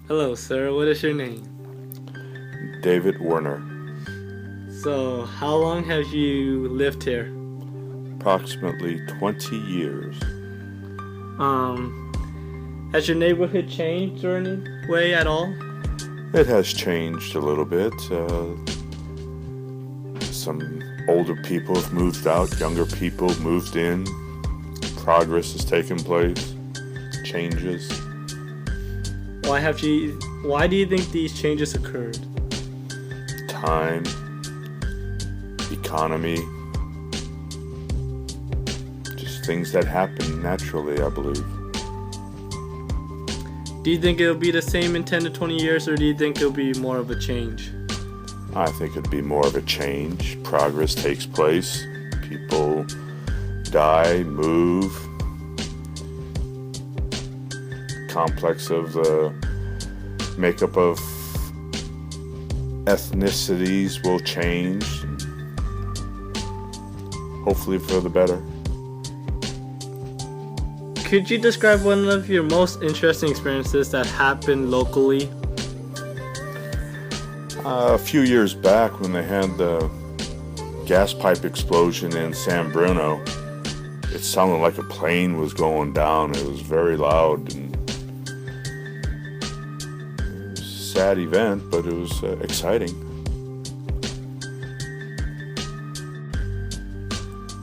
Hello, sir. What is your name? David Werner. So, how long have you lived here? Approximately 20 years. Has your neighborhood changed or any way at all? It has changed a little bit. Some older people have moved out, younger people moved in. Progress has taken place, changes. Why do you think these changes occurred? Time, economy, just things that happen naturally, I believe. Do you think it'll be the same in 10 to 20 years, or do you think it'll be more of a change? I think it'd be more of a change. Progress takes place. People die, move. Complex of the makeup of ethnicities will change. Hopefully for the better. Could you describe one of your most interesting experiences that happened locally? A few years back when they had the gas pipe explosion in San Bruno, it sounded like a plane was going down. It was very loud and it was a sad event, but it was exciting.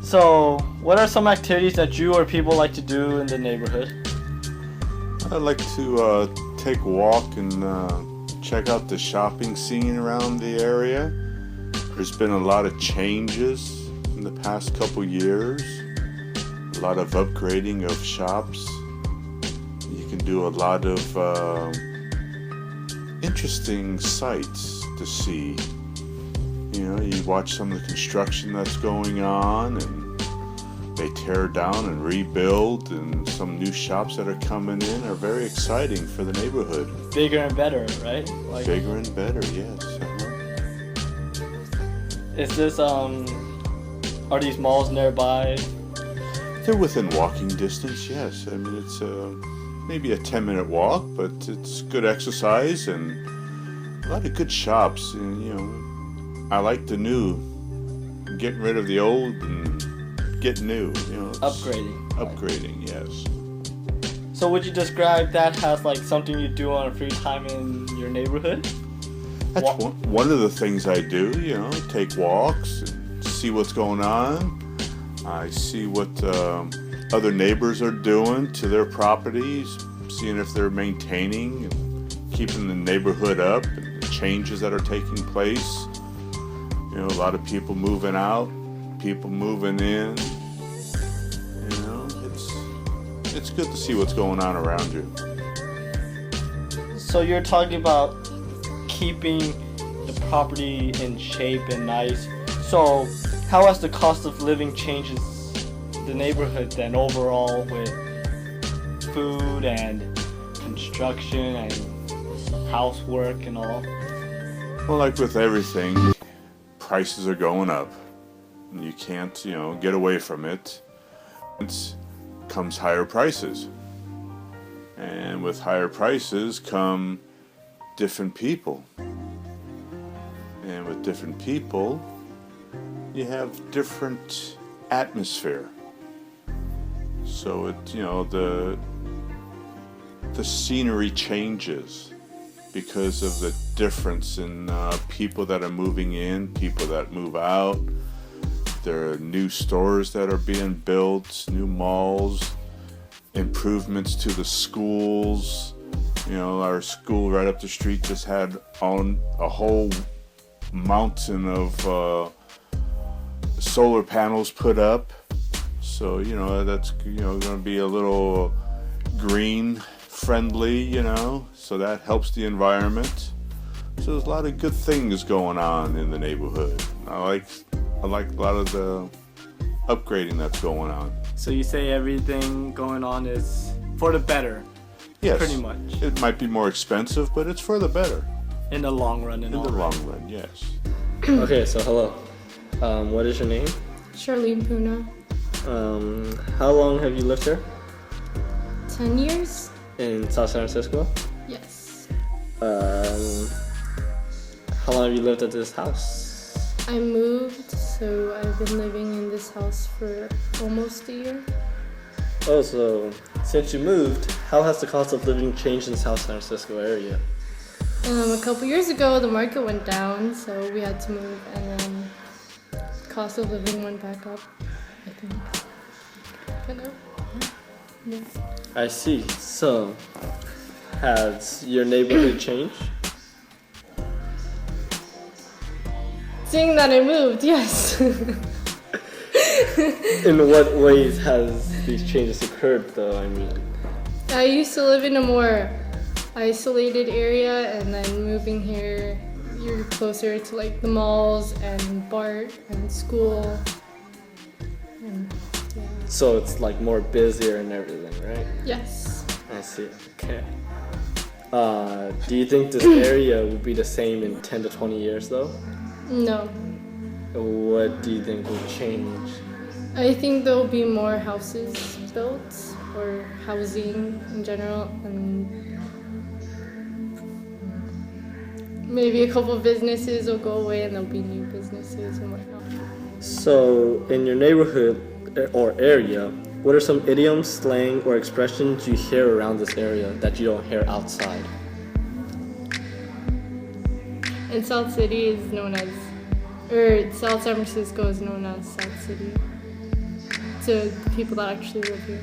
So, what are some activities that you or people like to do in the neighborhood? I'd like to take a walk and check out the shopping scene around the area. There's been a lot of changes in the past couple years. A lot of upgrading of shops. You can do a lot of interesting sights to see. You know, you watch some of the construction that's going on, and they tear down and rebuild, and some new shops that are coming in are very exciting for the neighborhood. Bigger and better, right? Bigger and better, yes. Is this are these malls nearby? They're within walking distance, yes. I mean, it's maybe a 10-minute walk, but it's good exercise and a lot of good shops. And, you know, I like the new, getting rid of the old and getting new. You know, upgrading, yes. So would you describe that as like something you do on a free time in your neighborhood? That's one of the things I do. You know, take walks and see what's going on. I see what other neighbors are doing to their properties, seeing if they're maintaining and keeping the neighborhood up, and the changes that are taking place. You know, a lot of people moving out, people moving in. You know, it's good to see what's going on around you. So you're talking about keeping the property in shape and nice. So how has the cost of living changes the neighborhood then overall with food and construction and housework and all? Well, like with everything, prices are going up. You can't, you know, get away from it. It comes higher prices. And with higher prices come different people. And with different people, you have different atmosphere. So it, you know, the scenery changes because of the difference in people that are moving in, people that move out. There are new stores that are being built, new malls, improvements to the schools. You know, our school right up the street just had on a whole mountain of solar panels put up. So, you know, that's, you know, going to be a little green friendly, you know, so that helps the environment. So there's a lot of good things going on in the neighborhood. I like a lot of the upgrading that's going on. So you say everything going on is for the better? Yes. Pretty much. It might be more expensive, but it's for the better. In the long run In the long run, yes. Okay, so hello. What is your name? Charlene Puna. How long have you lived here? 10 years? In South San Francisco? Yes. Um, how long have you lived at this house? I moved, so I've been living in this house for almost a year. Oh, so since you moved, how has the cost of living changed in South San Francisco area? A couple years ago, the market went down, so we had to move, and then cost of living went back up, I think. Kind of. Yeah. I see. So, has your neighborhood changed? Seeing that I moved, yes. In what ways has these changes occurred, though? I mean, I used to live in a more isolated area, and then moving here, you're closer to like the malls and BART and school. And, yeah. so it's like more busier and everything, right? Yes. I see. Okay. Do you think this area will be the same in 10 to 20 years, though? No. What do you think will change? I think there'll be more houses built, or housing in general, and maybe a couple of businesses will go away and there'll be new businesses and whatnot. So, in your neighborhood or area, what are some idioms, slang, or expressions you hear around this area that you don't hear outside? And South City is known as, or South San Francisco is known as South City to the people that actually live here.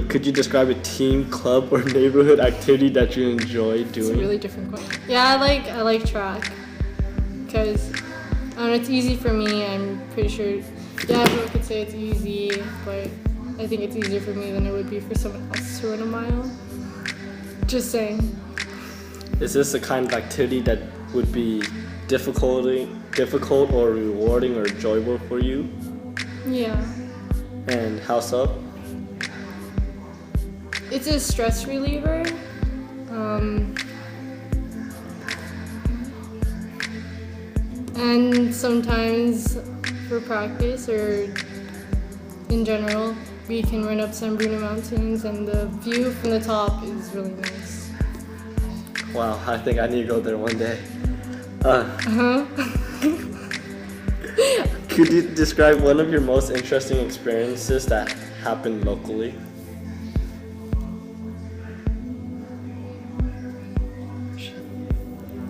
Could you describe a team, club, or neighborhood activity that you enjoy doing? It's a really different question. Yeah, I like track because it's easy for me. I'm pretty sure. Yeah, everyone could say it's easy, but I think it's easier for me than it would be for someone else to run a mile. Just saying. Is this the kind of activity that would be difficult or rewarding or enjoyable for you? Yeah. And how so? It's a stress reliever. And sometimes for practice or in general, we can run up San Bruno Mountains, and the view from the top is really nice. Wow, I think I need to go there one day. Could you describe one of your most interesting experiences that happened locally?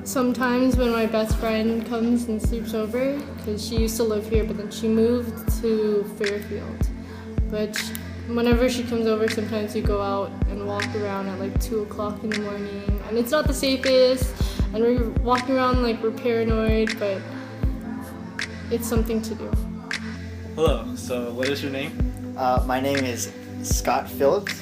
Sometimes when my best friend comes and sleeps over, because she used to live here, but then she moved to Fairfield. But whenever she comes over, sometimes we go out and walk around at like 2 o'clock in the morning. And it's not the safest, and we're walking around like we're paranoid, but it's something to do. Hello, so what is your name? My name is Scott Phillips.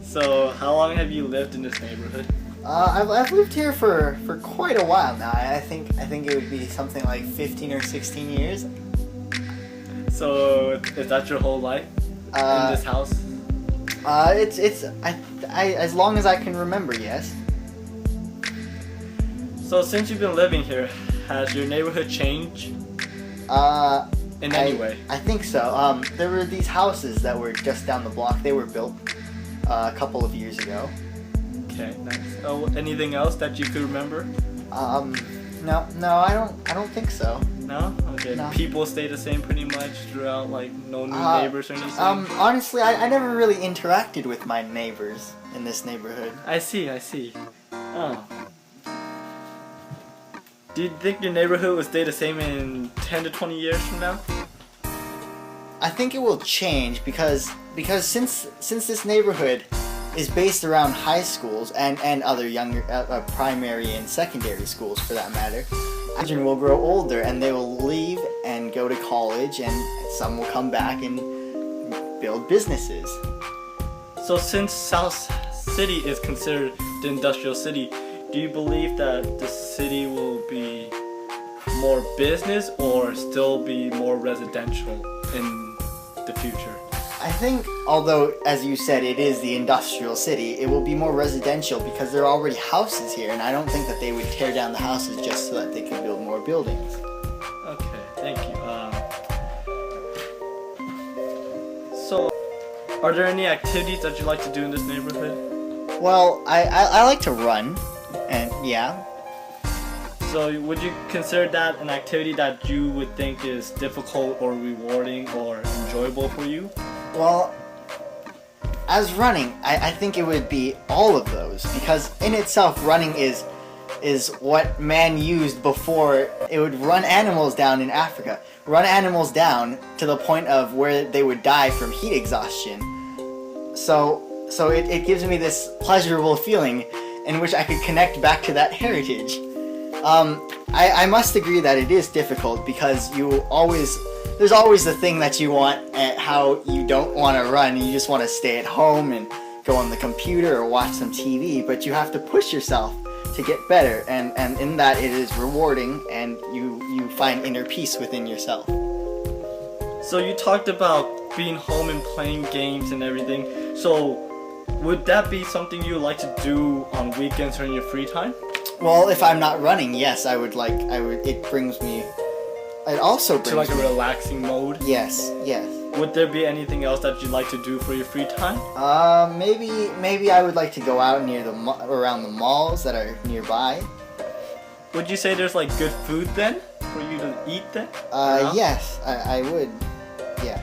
So how long have you lived in this neighborhood? I've lived here for quite a while now. I think it would be something like 15 or 16 years. So is that your whole life in this house? It's as long as I can remember, yes. So since you've been living here, has your neighborhood changed in any way? I think so. There were these houses that were just down the block. They were built a couple of years ago. Okay, nice. Oh, anything else that you could remember? No, I don't think so. No? Okay. No. People stay the same pretty much throughout, like no new neighbors or anything? Honestly, I never really interacted with my neighbors in this neighborhood. I see. Oh. Do you think your neighborhood will stay the same in 10 to 20 years from now? I think it will change because since this neighborhood is based around high schools and other younger primary and secondary schools for that matter, children will grow older and they will leave and go to college, and some will come back and build businesses. So since South City is considered the industrial city, do you believe that the city will be more business or still be more residential in the future? I think, although, as you said, it is the industrial city, it will be more residential because there are already houses here, and I don't think that they would tear down the houses just so that they could build more buildings. Okay, thank you. So, are there any activities that you like to do in this neighborhood? Well, I like to run. And yeah. So would you consider that an activity that you would think is difficult or rewarding or enjoyable for you? Well, as running, I think it would be all of those, because in itself running is what man used before it would run animals down in Africa. Run animals down to the point of where they would die from heat exhaustion. So it gives me this pleasurable feeling in which I could connect back to that heritage. I must agree that it is difficult because there's always the thing that you want and how you don't want to run. You just want to stay at home and go on the computer or watch some TV, but you have to push yourself to get better, and in that it is rewarding, and you find inner peace within yourself. So you talked about being home and playing games and everything. So would that be something you like to do on weekends or in your free time? Well, if I'm not running, yes, I would. It also brings To like a me. relaxing mode? Yes. Would there be anything else that you'd like to do for your free time? Maybe I would like to go out around the malls that are nearby. Would you say there's like good food then for you to eat then? Yeah. Yes, I would. Yeah.